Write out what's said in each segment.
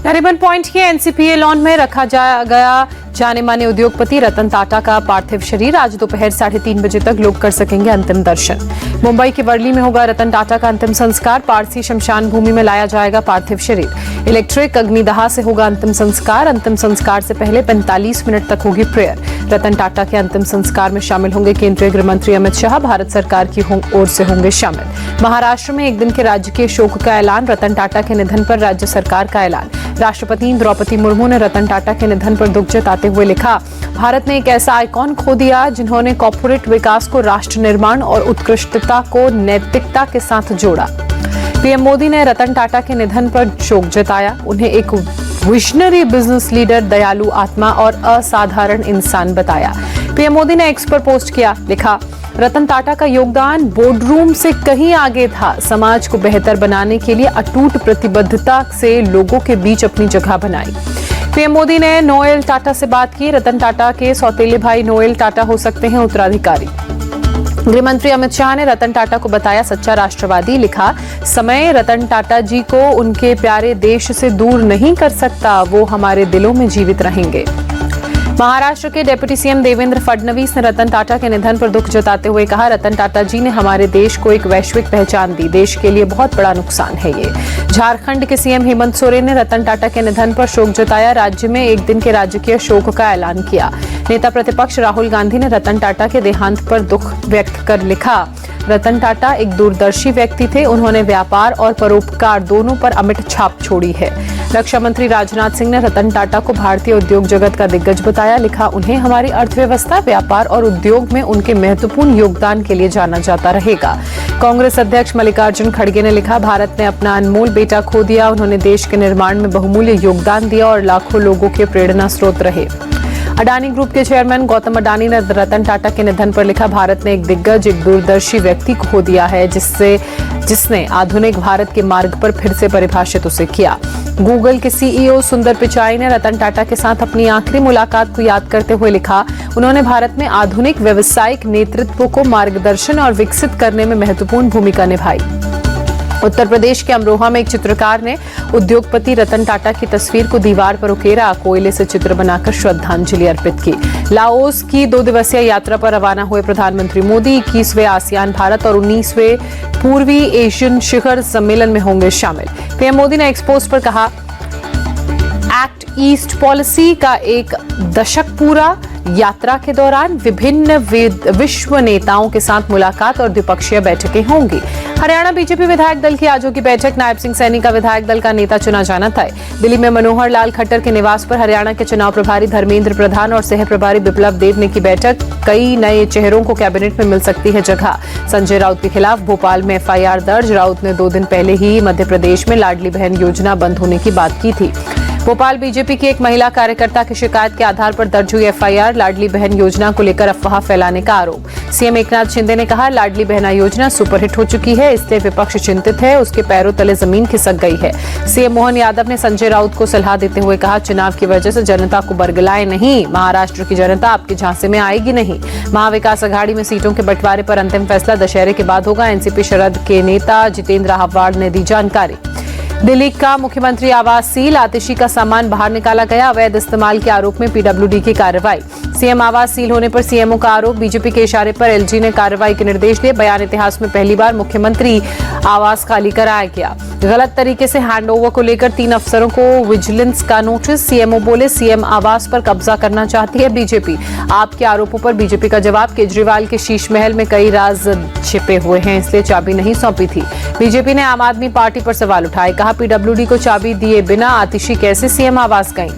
Nariman point के NCPA lawn में रखा गया जाने माने उद्योगपति रतन टाटा का पार्थिव शरीर आज दोपहर 3:30 बजे तक लोग कर सकेंगे अंतिम दर्शन। मुंबई के वर्ली में होगा रतन टाटा का अंतिम संस्कार। पारसी शमशान भूमि में लाया जाएगा पार्थिव शरीर। इलेक्ट्रिक अग्निदाह से होगा अंतिम संस्कार। अंतिम संस्कार से पहले 45 मिनट तक होगी प्रेयर। रतन टाटा के अंतिम संस्कार में शामिल होंगे केंद्रीय गृह मंत्री अमित शाह। भारत सरकार की ओर से होंगे शामिल। महाराष्ट्र में एक दिन के राजकीय शोक का ऐलान। रतन टाटा के निधन पर राज्य सरकार का ऐलान। राष्ट्रपति द्रौपदी मुर्मू ने रतन टाटा के निधन पर दुख जताते हुए लिखा, भारत ने एक ऐसा आइकॉन खो दिया जिन्होंने कॉर्पोरेट विकास को राष्ट्र निर्माण और उत्कृष्टता को नैतिकता के साथ जोड़ा। पीएम मोदी ने रतन टाटा के निधन पर शोक जताया। उन्हें एक विजनरी बिजनेस लीडर, दयालु आत्मा और असाधारण इंसान बताया। पीएम मोदी ने एक्स पर पोस्ट किया, लिखा, रतन टाटा का योगदान बोर्डरूम से कहीं आगे था। समाज को बेहतर बनाने के लिए अटूट प्रतिबद्धता से लोगों के बीच अपनी जगह बनाई। पीएम मोदी ने नोएल टाटा से बात की। रतन टाटा के सौतेले भाई नोएल टाटा हो सकते हैं उत्तराधिकारी। गृह मंत्री अमित शाह ने रतन टाटा को बताया सच्चा राष्ट्रवादी। लिखा, समय रतन टाटा जी को उनके प्यारे देश से दूर नहीं कर सकता। वो हमारे दिलों में जीवित रहेंगे। महाराष्ट्र के डिप्टी सीएम देवेंद्र फडणवीस ने रतन टाटा के निधन पर दुख जताते हुए कहा, रतन टाटा जी ने हमारे देश को एक वैश्विक पहचान दी। देश के लिए बहुत बड़ा नुकसान है ये। झारखंड के सीएम हेमंत सोरेन ने रतन टाटा के निधन पर शोक जताया। राज्य में एक दिन के राजकीय शोक का ऐलान किया। नेता प्रतिपक्ष राहुल गांधी ने रतन टाटा के देहांत पर दुख व्यक्त कर लिखा, रतन टाटा एक दूरदर्शी व्यक्ति थे। उन्होंने व्यापार और परोपकार दोनों पर अमिट छाप छोड़ी है। रक्षा मंत्री राजनाथ सिंह ने रतन टाटा को भारतीय उद्योग जगत का दिग्गज बताया। लिखा, उन्हें हमारी अर्थव्यवस्था, व्यापार और उद्योग में उनके महत्वपूर्ण योगदान के लिए जाना जाता रहेगा। कांग्रेस अध्यक्ष मल्लिकार्जुन खड़गे ने लिखा, भारत ने अपना अनमोल बेटा खो दिया। उन्होंने देश के निर्माण में बहुमूल्य योगदान दिया और लाखों लोगों के प्रेरणा स्रोत रहे। अडानी ग्रुप के चेयरमैन गौतम अडानी ने रतन टाटा के निधन पर लिखा, भारत ने एक दिग्गज, एक दूरदर्शी व्यक्ति को खो दिया है जिसने आधुनिक भारत के मार्ग पर फिर से परिभाषित उसे किया। गूगल के सीईओ सुंदर पिचाई ने रतन टाटा के साथ अपनी आखिरी मुलाकात को याद करते हुए लिखा, उन्होंने भारत में आधुनिक व्यावसायिक नेतृत्व को मार्गदर्शन और विकसित करने में महत्वपूर्ण भूमिका निभाई। उत्तर प्रदेश के अमरोहा में एक चित्रकार ने उद्योगपति रतन टाटा की तस्वीर को दीवार पर उकेरा, कोयले से चित्र बनाकर श्रद्धांजलि अर्पित की। लाओस की 2 दिवसीय यात्रा पर रवाना हुए प्रधानमंत्री मोदी 21वें आसियान भारत और 19वें पूर्वी एशियन शिखर सम्मेलन में होंगे शामिल। पीएम मोदी ने एक्सपोज पर कहा, एक्ट ईस्ट पॉलिसी का 1 दशक पूरा। यात्रा के दौरान विभिन्न विश्व नेताओं के साथ मुलाकात और द्विपक्षीय बैठकें होंगी। हरियाणा बीजेपी विधायक दल की आज होगी बैठक। नायब सिंह सैनी का विधायक दल का नेता चुना जाना तय। दिल्ली में मनोहर लाल खट्टर के निवास पर हरियाणा के चुनाव प्रभारी धर्मेंद्र प्रधान और सह प्रभारी बिप्लब देब ने की बैठक। कई नए चेहरों को कैबिनेट में मिल सकती है जगह। संजय राउत के खिलाफ भोपाल में एफआईआर दर्ज। राउत ने 2 दिन पहले ही मध्य प्रदेश में लाडली बहन योजना बंद होने की बात की थी। भोपाल बीजेपी की एक महिला कार्यकर्ता की शिकायत के आधार पर दर्ज हुई एफआईआर। लाडली बहन योजना को लेकर अफवाह फैलाने का आरोप। सीएम एकनाथ शिंदे ने कहा, लाडली बहना योजना सुपरहिट हो चुकी है, इसलिए विपक्ष चिंतित है, उसके पैरों तले जमीन खिसक गई है। सीएम मोहन यादव ने संजय राउत को सलाह देते हुए कहा, चुनाव की वजह से जनता को बरगलाए नहीं। महाराष्ट्र की जनता आपके झांसे में आएगी नहीं। महाविकास अघाड़ी में सीटों के बंटवारे पर अंतिम फैसला दशहरे के बाद होगा। एनसीपी शरद के नेता जितेंद्र आव्हाड ने दी जानकारी। दिल्ली का मुख्यमंत्री आवास सील। आतिशी का सामान बाहर निकाला गया। अवैध इस्तेमाल के आरोप में पीडब्ल्यूडी की कार्रवाई। सीएम आवास सील होने पर सीएमओ का आरोप। बीजेपी के इशारे पर एलजी ने कार्रवाई के निर्देश दिए। बयान इतिहास में पहली बार मुख्यमंत्री आवास खाली कराया गया। गलत तरीके से हैंडओवर को लेकर 3 अफसरों को विजिलेंस का नोटिस। सीएमओ बोले, सीएम आवास पर कब्जा करना चाहती है बीजेपी। आपके आरोपों पर बीजेपी का जवाब, केजरीवाल के शीश महल में कई राज छिपे हुए हैं, इसलिए चाबी नहीं सौंपी थी। बीजेपी ने आम आदमी पार्टी पर सवाल उठाए। कहा, पीडब्ल्यूडी को चाबी दिए बिना आतिशी कैसे सीएम आवास गईं?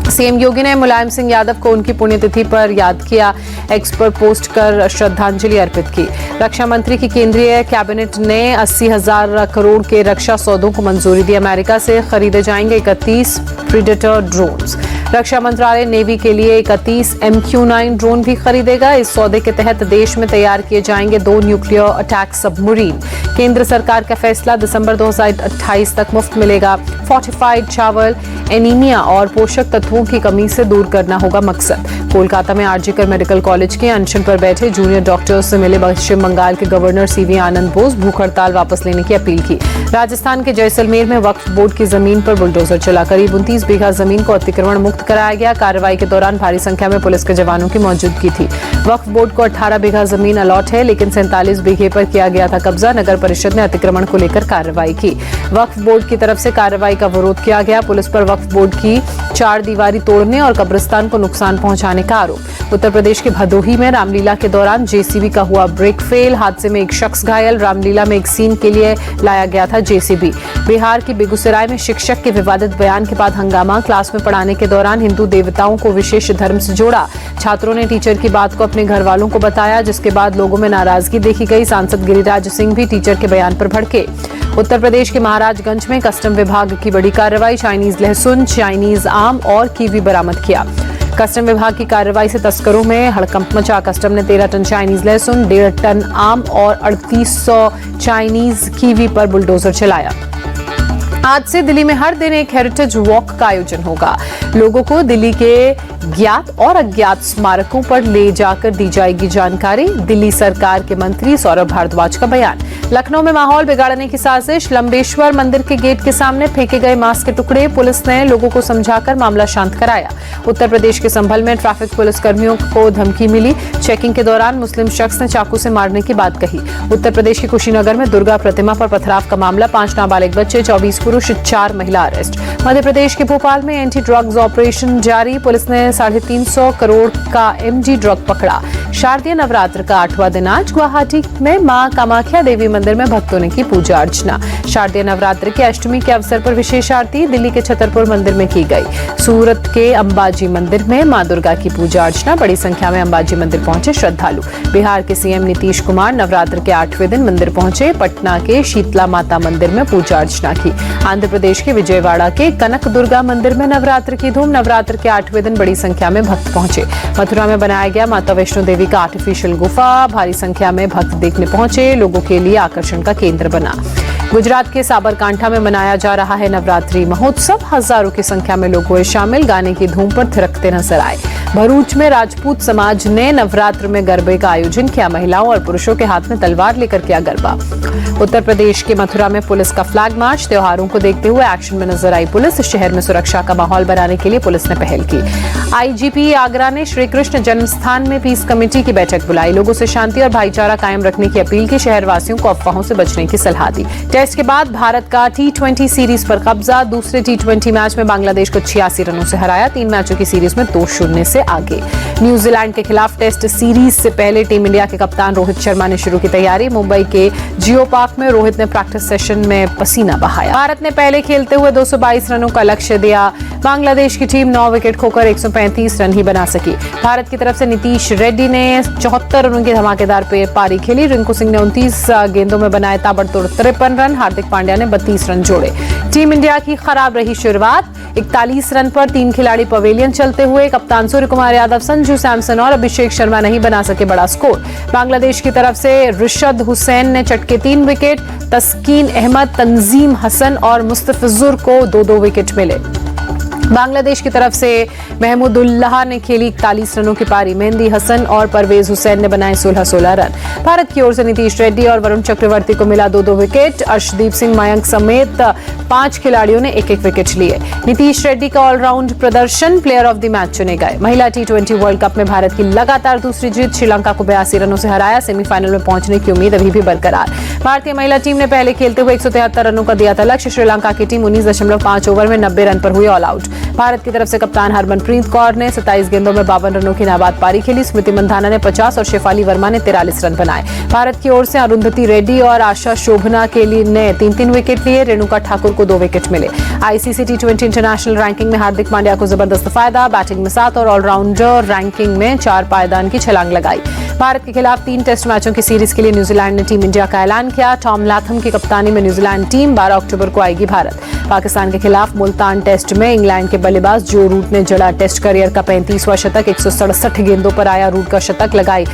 सीएम योगी ने मुलायम सिंह यादव को उनकी पुण्यतिथि पर याद किया। एक्स पर पोस्ट कर श्रद्धांजलि अर्पित की। रक्षा मंत्री की केंद्रीय कैबिनेट ने 80,000 करोड़ के रक्षा सौदों को मंजूरी दी। अमेरिका से खरीदे जाएंगे 31 प्रीडेटर ड्रोन्स। रक्षा मंत्रालय नेवी के लिए 31 MQ-9 ड्रोन भी खरीदेगा। इस सौदे के तहत देश में तैयार किए जाएंगे 2 न्यूक्लियर अटैक सबमरीन। केंद्र सरकार का फैसला, दिसंबर 2028 तक मुफ्त मिलेगा फोर्टिफाइड चावल। एनीमिया और पोषक तत्वों की कमी से दूर करना होगा मकसद। कोलकाता में आरजीकर मेडिकल कॉलेज के अनशन पर बैठे जूनियर डॉक्टर्स से मिले पश्चिम बंगाल के गवर्नर सीवी आनंद बोस। भूख हड़ताल वापस लेने की अपील की। राजस्थान के जैसलमेर में वक्फ बोर्ड की जमीन पर बुलडोजर चला। करीब 29 बीघा जमीन को अतिक्रमण मुक्त कराया गया। कार्रवाई के दौरान भारी संख्या में पुलिस के जवानों की मौजूदगी थी। वक्फ बोर्ड को 18 बीघा जमीन अलॉट है, लेकिन 47 बीघे पर किया गया था कब्जा। नगर परिषद ने अतिक्रमण को लेकर कार्रवाई की। वक्फ बोर्ड की तरफ से कार्रवाई का विरोध किया गया। पुलिस पर वक्फ बोर्ड की 4 दीवारी तोड़ने और कब्रिस्तान को नुकसान पहुंचाने का आरोप। उत्तर प्रदेश के भदोही में रामलीला के दौरान जेसीबी का हुआ ब्रेक फेल। हादसे में एक शख्स घायल। रामलीला में एक सीन के लिए लाया गया था जेसीबी। बिहार के बेगूसराय में शिक्षक के विवादित बयान के बाद हंगामा। क्लास में पढ़ाने के दौरान हिंदू देवताओं को विशेष धर्म से जोड़ा। छात्रों ने टीचर की बात को अपने घर वालों को बताया, जिसके बाद लोगों में नाराजगी देखी गई। सांसद गिरिराज सिंह भी टीचर के बयान पर भड़के। उत्तर प्रदेश के महाराजगंज में कस्टम विभाग की बड़ी कार्रवाई। चाइनीज लहसुन, चाइनीज आम और कीवी बरामद किया। कस्टम विभाग की कार्रवाई से तस्करों में हड़कंप मचा। कस्टम ने 13 टन चाइनीज लहसुन, 1.5 टन आम और 3800 चाइनीज कीवी पर बुलडोजर चलाया। आज से दिल्ली में हर दिन एक हेरिटेज वॉक का आयोजन होगा। लोगों को दिल्ली के ज्ञात और अज्ञात स्मारकों पर ले जाकर दी जाएगी जानकारी। दिल्ली सरकार के मंत्री सौरभ भारद्वाज का बयान। लखनऊ में माहौल बिगाड़ने की साजिश। लंबेश्वर मंदिर के गेट के सामने फेंके गए मांस के टुकड़े। पुलिस ने लोगों को समझाकर मामला शांत कराया। उत्तर प्रदेश के संभल में ट्रैफिक पुलिस कर्मियों को धमकी मिली। चेकिंग के दौरान मुस्लिम शख्स ने चाकू से मारने की बात कही। उत्तर प्रदेश के कुशीनगर में दुर्गा प्रतिमा पर पथराव का मामला। 5 नाबालिग बच्चे, 24 पुरुष, 4 महिला अरेस्ट। मध्य प्रदेश के भोपाल में एंटी ड्रग्स ऑपरेशन जारी। पुलिस ने 350 करोड़ का एमजी ड्रग पकड़ा। शारदीय नवरात्र का 8वां दिन आज गुवाहाटी में मां कामाख्या देवी मंदिर में भक्तों ने की पूजा अर्चना। शारदीय नवरात्र की अष्टमी के अवसर पर विशेष आरती दिल्ली के छतरपुर मंदिर में की गई। सूरत के अंबाजी मंदिर में मां दुर्गा की पूजा अर्चना। बड़ी संख्या में अंबाजी मंदिर पहुंचे श्रद्धालु। बिहार के सीएम नीतीश कुमार नवरात्र के 8वें दिन मंदिर पहुंचे। पटना के शीतला माता मंदिर में पूजा अर्चना की। आंध्र प्रदेश के विजयवाड़ा के कनक दुर्गा मंदिर में नवरात्र की धूम। नवरात्र के 8वें दिन बड़ी संख्या में भक्त पहुंचे। मथुरा में बनाया गया माता वैष्णो देवी का आर्टिफिशियल गुफा। भारी संख्या में भक्त देखने पहुंचे। लोगों के लिए आकर्षण का केंद्र बना। गुजरात के साबरकांठा में मनाया जा रहा है नवरात्रि महोत्सव। हजारों की संख्या में लोग हुए शामिल। गाने की धूम पर थिरकते नजर आए। भरूच में राजपूत समाज ने नवरात्र में गरबे का आयोजन किया। महिलाओं और पुरुषों के हाथ में तलवार लेकर किया गरबा। उत्तर प्रदेश के मथुरा में पुलिस का फ्लैग मार्च। त्योहारों को देखते हुए एक्शन में नजर आई पुलिस। शहर में सुरक्षा का माहौल बनाने के लिए पुलिस ने पहल की। आईजीपी आगरा ने श्री कृष्ण जन्मस्थान में पीस कमेटी की बैठक बुलाई। लोगों से शांति और भाईचारा कायम रखने की अपील की। शहरवासियों को अफवाहों से बचने की सलाह दी। टेस्ट के बाद भारत का T20 सीरीज पर कब्जा। दूसरे T20 मैच में बांग्लादेश को 86 रनों से हराया। 3 मैचों की सीरीज में 2-0 से आगे। न्यूजीलैंड के खिलाफ टेस्ट सीरीज से पहले टीम इंडिया के कप्तान रोहित शर्मा ने शुरू की तैयारी। मुंबई के जियो पार्क में रोहित ने प्रैक्टिस सेशन में पसीना बहाया। भारत ने पहले खेलते हुए 222 रनों का लक्ष्य दिया। बांग्लादेश की टीम 9 विकेट खोकर 135 रन ही बना सकी। भारत की तरफ से नीतीश रेड्डी ने 74 रनों की धमाकेदार पारी खेली। रिंकू सिंह ने 29 गेंदों में बनाए ताबड़तोड़ 53 रन। हार्दिक पांड्या ने 32 रन जोड़े। टीम इंडिया की खराब रही शुरुआत। 41 रन पर 3 खिलाड़ी पवेलियन चलते हुए। कप्तान सूर्य कुमार यादव, संजू सैमसन और अभिषेक शर्मा नहीं बना सके बड़ा स्कोर। बांग्लादेश की तरफ से रिशद हुसैन ने चटके 3 विकेट। तस्कीन अहमद, तंजीम हसन और मुस्तफिजुर को 2-2 विकेट मिले। बांग्लादेश की तरफ से महमूदुल्लाह ने खेली 41 रनों की पारी। मेहंदी हसन और परवेज हुसैन ने बनाए 16-16 रन। भारत की ओर से नीतीश रेड्डी और वरुण चक्रवर्ती को मिला 2-2 विकेट। अर्शदीप सिंह, मयंक समेत 5 खिलाड़ियों ने 1-1 विकेट लिए। नीतीश रेड्डी का ऑलराउंड प्रदर्शन प्लेयर ऑफ द मैच चुने गए। महिला T20 वर्ल्ड कप में भारत की लगातार दूसरी जीत। श्रीलंका को 82 रनों से हराया। सेमीफाइनल में पहुंचने की उम्मीद अभी भी बरकरार। भारतीय महिला टीम ने पहले खेलते हुए 173 रनों का दिया था लक्ष्य। श्रीलंका की टीम 19.5 ओवर में 90 रन पर हुई ऑल आउट। भारत की तरफ से कप्तान हरमनप्रीत कौर ने 27 गेंदों में 52 रनों की नाबाद पारी खेली। स्मृति मंधाना ने 50 और शेफाली वर्मा ने 43 रन बनाए। भारत की ओर से अरुंधति रेड्डी और आशा शोभना के लिए ने 3-3 विकेट लिए। रेणुका ठाकुर को 2 विकेट मिले। आईसीसी T20 इंटरनेशनल रैंकिंग में हार्दिक पांड्या को जबरदस्त फायदा। बैटिंग में 7 और ऑलराउंडर रैंकिंग में 4 पायदान की छलांग लगाई। भारत के खिलाफ 3 टेस्ट मैचों की सीरीज के लिए न्यूजीलैंड ने टीम इंडिया का ऐलान किया। टॉम लैथम की कप्तानी में न्यूजीलैंड टीम 12 अक्टूबर को आएगी भारत। पाकिस्तान के खिलाफ मुल्तान टेस्ट में इंग्लैंड के बल्लेबाज जो रूट ने जड़ा टेस्ट करियर का 35वां शतक। 167 गेंदों पर आया रूट का शतक, लगाई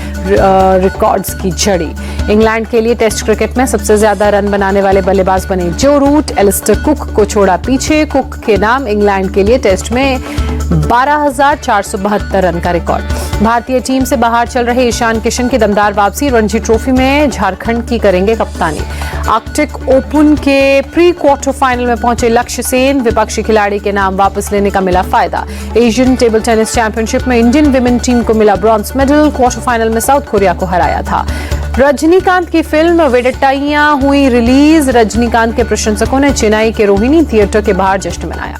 रिकॉर्ड्स की झड़ी। इंग्लैंड के लिए टेस्ट क्रिकेट में सबसे ज्यादा रन बनाने वाले बल्लेबाज बने जो रूट। एलिस्टर कुक को छोड़ा पीछे। कुक के नाम इंग्लैंड के लिए टेस्ट में 12,472 रन का रिकॉर्ड। भारतीय टीम से बाहर चल रहे ईशान ईशान किशन की दमदार वापसी, रणजी ट्रॉफी में झारखंड की करेंगे कप्तानी। आर्कटिक ओपन के प्री क्वार्टर फाइनल में पहुंचे लक्ष्य सेन, विपक्षी खिलाड़ी के नाम वापस लेने का मिला फायदा। एशियन टेबल टेनिस चैंपियनशिप में इंडियन विमेन टीम को मिला ब्रॉन्ज मेडल, क्वार्टर फाइनल में साउथ कोरिया को हराया था। रजनीकांत की फिल्म वेडट्टाइयां हुई रिलीज, रजनीकांत के प्रशंसकों ने चेन्नई के रोहिणी थिएटर के बाहर जश्न मनाया।